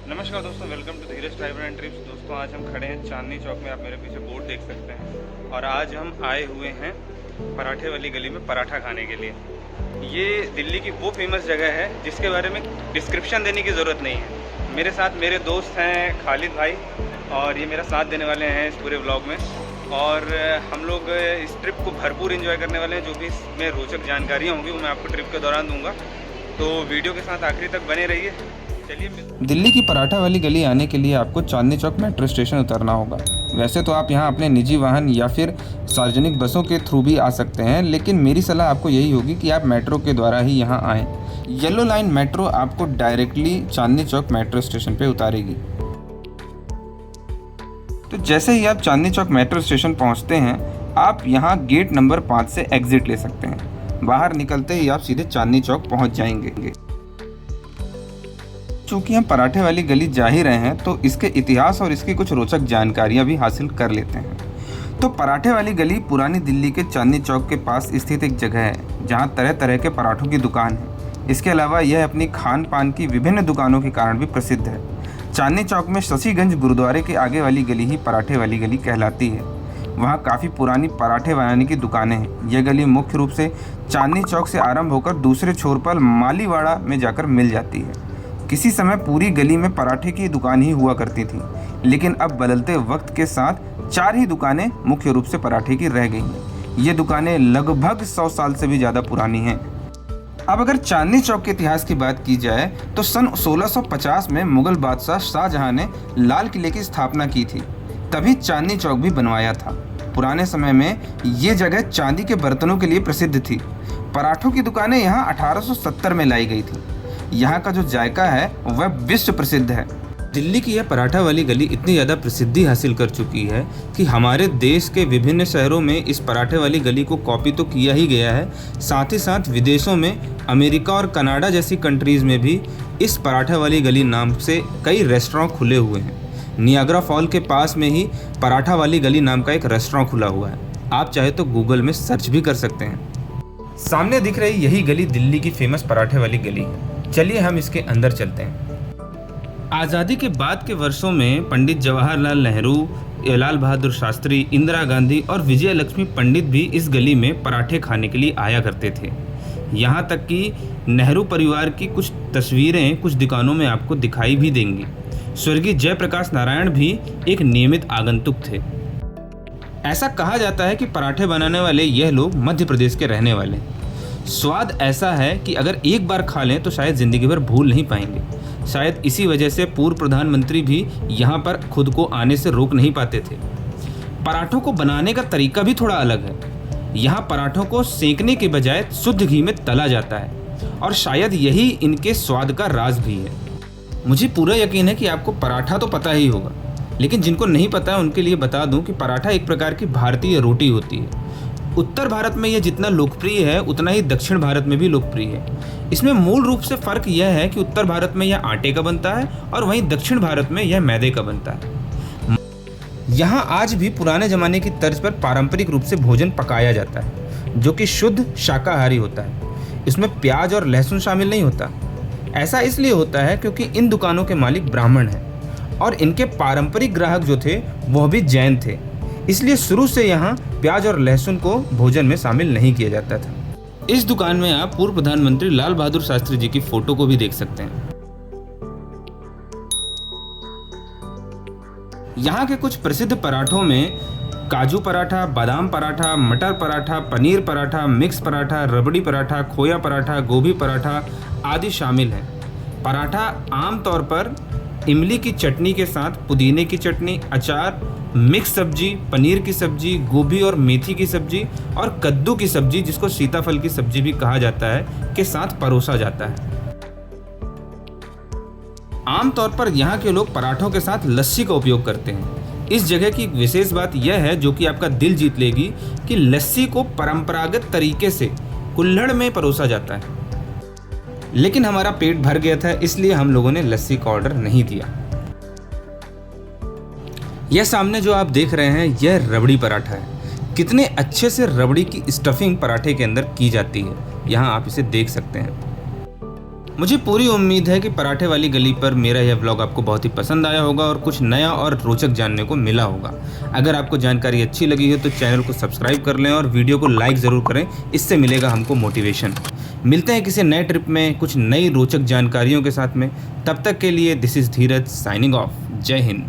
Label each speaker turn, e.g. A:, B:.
A: नमस्कार दोस्तों, welcome to Dheeraj travel and trips. दोस्तों आज हम खड़े हैं चांदनी चौक में। आप मेरे पीछे बोर्ड देख सकते हैं। और आज हम आए हुए हैं पराठे वाली गली में पराठा खाने के लिए। ये दिल्ली की वो फेमस जगह है जिसके बारे में डिस्क्रिप्शन देने की ज़रूरत नहीं है। मेरे साथ मेरे दोस्त हैं खालिद भाई, और ये मेरा साथ देने वाले हैं इस पूरे व्लॉग में। और हम लोग इस ट्रिप को भरपूर एंजॉय करने वाले हैं। जो भी इसमें रोचक जानकारियाँ होंगी वो मैं आपको ट्रिप के दौरान दूँगा, तो वीडियो के साथ आखिरी तक बने रहिए।
B: दिल्ली की पराठा वाली गली आने के लिए आपको चांदनी चौक मेट्रो स्टेशन उतरना होगा। वैसे तो आप यहां अपने निजी वाहन या फिर सार्वजनिक बसों के थ्रू भी आ सकते हैं, लेकिन मेरी सलाह आपको यही होगी कि आप मेट्रो के द्वारा ही यहां आएं। येलो लाइन मेट्रो आपको directly Chandni Chowk metro station पे उतारेगी। तो जैसे ही आप चांदनी चौक मेट्रो स्टेशन पहुँचते हैं, आप यहाँ गेट नंबर 5 से एग्जिट ले सकते हैं। बाहर निकलते ही आप सीधे चांदनी चौक पहुँच जाएंगे। चूँकि हम पराठे वाली गली जा ही रहे हैं, तो इसके इतिहास और इसकी कुछ रोचक जानकारियाँ भी हासिल कर लेते हैं। तो पराठे वाली गली पुरानी दिल्ली के चांदनी चौक के पास स्थित एक जगह है जहाँ तरह तरह के पराठों की दुकान है। इसके अलावा यह अपनी खान पान की विभिन्न दुकानों के कारण भी प्रसिद्ध है। चांदनी चौक में शशिगंज गुरुद्वारे के आगे वाली गली ही पराठे वाली गली कहलाती है। वहाँ काफ़ी पुरानी पराठे बनाने की दुकानें हैं। यह गली मुख्य रूप से चांदनी चौक से आरंभ होकर दूसरे छोर पर मालीवाड़ा में जाकर मिल जाती है। किसी समय पूरी गली में पराठे की दुकान ही हुआ करती थी, लेकिन अब बदलते वक्त के साथ 4 ही दुकानें मुख्य रूप से पराठे की रह गई हैं। ये दुकानें लगभग 100 साल से भी ज़्यादा पुरानी हैं। अब अगर चांदनी चौक के इतिहास की बात की जाए तो सन 1650 में मुगल बादशाह शाहजहां ने लाल किले की स्थापना की थी, तभी चांदनी चौक भी बनवाया था। पुराने समय में ये जगह चांदी के बर्तनों के लिए प्रसिद्ध थी। पराठों की दुकानें यहाँ 1870 में लाई गई थी। यहाँ का जो जायका है वह विश्व प्रसिद्ध है। दिल्ली की यह पराठा वाली गली इतनी ज़्यादा प्रसिद्धि हासिल कर चुकी है कि हमारे देश के विभिन्न शहरों में इस पराठे वाली गली को कॉपी तो किया ही गया है, साथ ही साथ विदेशों में अमेरिका और कनाडा जैसी कंट्रीज़ में भी इस पराठा वाली गली नाम से कई रेस्टोरेंट खुले हुए हैं। नियाग्रा फॉल के पास में ही पराठा वाली गली नाम का एक रेस्टोरेंट खुला हुआ है। आप चाहे तो गूगल में सर्च भी कर सकते हैं। सामने दिख रही यही गली दिल्ली की फेमस पराठे वाली गली है। चलिए हम इसके अंदर चलते हैं। आज़ादी के बाद के वर्षों में पंडित जवाहरलाल नेहरू, लाल बहादुर शास्त्री, इंदिरा गांधी और विजय लक्ष्मी पंडित भी इस गली में पराठे खाने के लिए आया करते थे। यहाँ तक कि नेहरू परिवार की कुछ तस्वीरें कुछ दुकानों में आपको दिखाई भी देंगी। स्वर्गीय जयप्रकाश नारायण भी एक नियमित आगंतुक थे। ऐसा कहा जाता है कि पराठे बनाने वाले यह लोग मध्य प्रदेश के रहने वाले। स्वाद ऐसा है कि अगर एक बार खा लें तो शायद ज़िंदगी भर भूल नहीं पाएंगे। शायद इसी वजह से पूर्व प्रधानमंत्री भी यहाँ पर खुद को आने से रोक नहीं पाते थे। पराठों को बनाने का तरीका भी थोड़ा अलग है। यहाँ पराठों को सेंकने के बजाय शुद्ध घी में तला जाता है, और शायद यही इनके स्वाद का राज भी है। मुझे पूरा यकीन है कि आपको पराठा तो पता ही होगा, लेकिन जिनको नहीं पता है उनके लिए बता दूँ कि पराठा एक प्रकार की भारतीय रोटी होती है। उत्तर भारत में यह जितना लोकप्रिय है उतना ही दक्षिण भारत में भी लोकप्रिय है। इसमें मूल रूप से फ़र्क यह है कि उत्तर भारत में यह आटे का बनता है और वहीं दक्षिण भारत में यह मैदे का बनता है। यहाँ आज भी पुराने ज़माने की तर्ज पर पारंपरिक रूप से भोजन पकाया जाता है, जो कि शुद्ध शाकाहारी होता है। इसमें प्याज और लहसुन शामिल नहीं होता। ऐसा इसलिए होता है क्योंकि इन दुकानों के मालिक ब्राह्मण हैं और इनके पारंपरिक ग्राहक जो थे वह भी जैन थे। इसलिए शुरू से यहाँ प्याज और लहसुन को भोजन में शामिल नहीं किया जाता था। इस दुकान में आप पूर्व प्रधानमंत्री लाल बहादुर शास्त्री जी की फोटो को भी देख सकते हैं। यहाँ के कुछ प्रसिद्ध पराठों में काजू पराठा, बादाम पराठा, मटर पराठा, पनीर पराठा, मिक्स पराठा, रबड़ी पराठा, खोया पराठा, गोभी पराठा आदि शामिल हैं। पराठा आमतौर पर इमली की चटनी के साथ पुदीने की चटनी, अचार, मिक्स सब्जी, पनीर की सब्जी, गोभी और मेथी की सब्जी और कद्दू की सब्जी, जिसको सीताफल की सब्जी भी कहा जाता है, के साथ परोसा जाता है। आमतौर पर यहाँ के लोग पराठों के साथ लस्सी का उपयोग करते हैं। इस जगह की एक विशेष बात यह है जो कि आपका दिल जीत लेगी कि लस्सी को परंपरागत तरीके से कुल्हड़ में परोसा जाता है। लेकिन हमारा पेट भर गया था, इसलिए हम लोगों ने लस्सी का ऑर्डर नहीं दिया। यह सामने जो आप देख रहे हैं यह रबड़ी पराठा है। कितने अच्छे से रबड़ी की स्टफिंग पराठे के अंदर की जाती है, यहाँ आप इसे देख सकते हैं। मुझे पूरी उम्मीद है कि पराठे वाली गली पर मेरा यह व्लॉग आपको बहुत ही पसंद आया होगा और कुछ नया और रोचक जानने को मिला होगा। अगर आपको जानकारी अच्छी लगी है तो चैनल को सब्सक्राइब कर लें और वीडियो को लाइक ज़रूर करें, इससे मिलेगा हमको मोटिवेशन। मिलते हैं किसी नए ट्रिप में कुछ नई रोचक जानकारियों के साथ में। तब तक के लिए this is Dheeraj signing off. जय हिंद।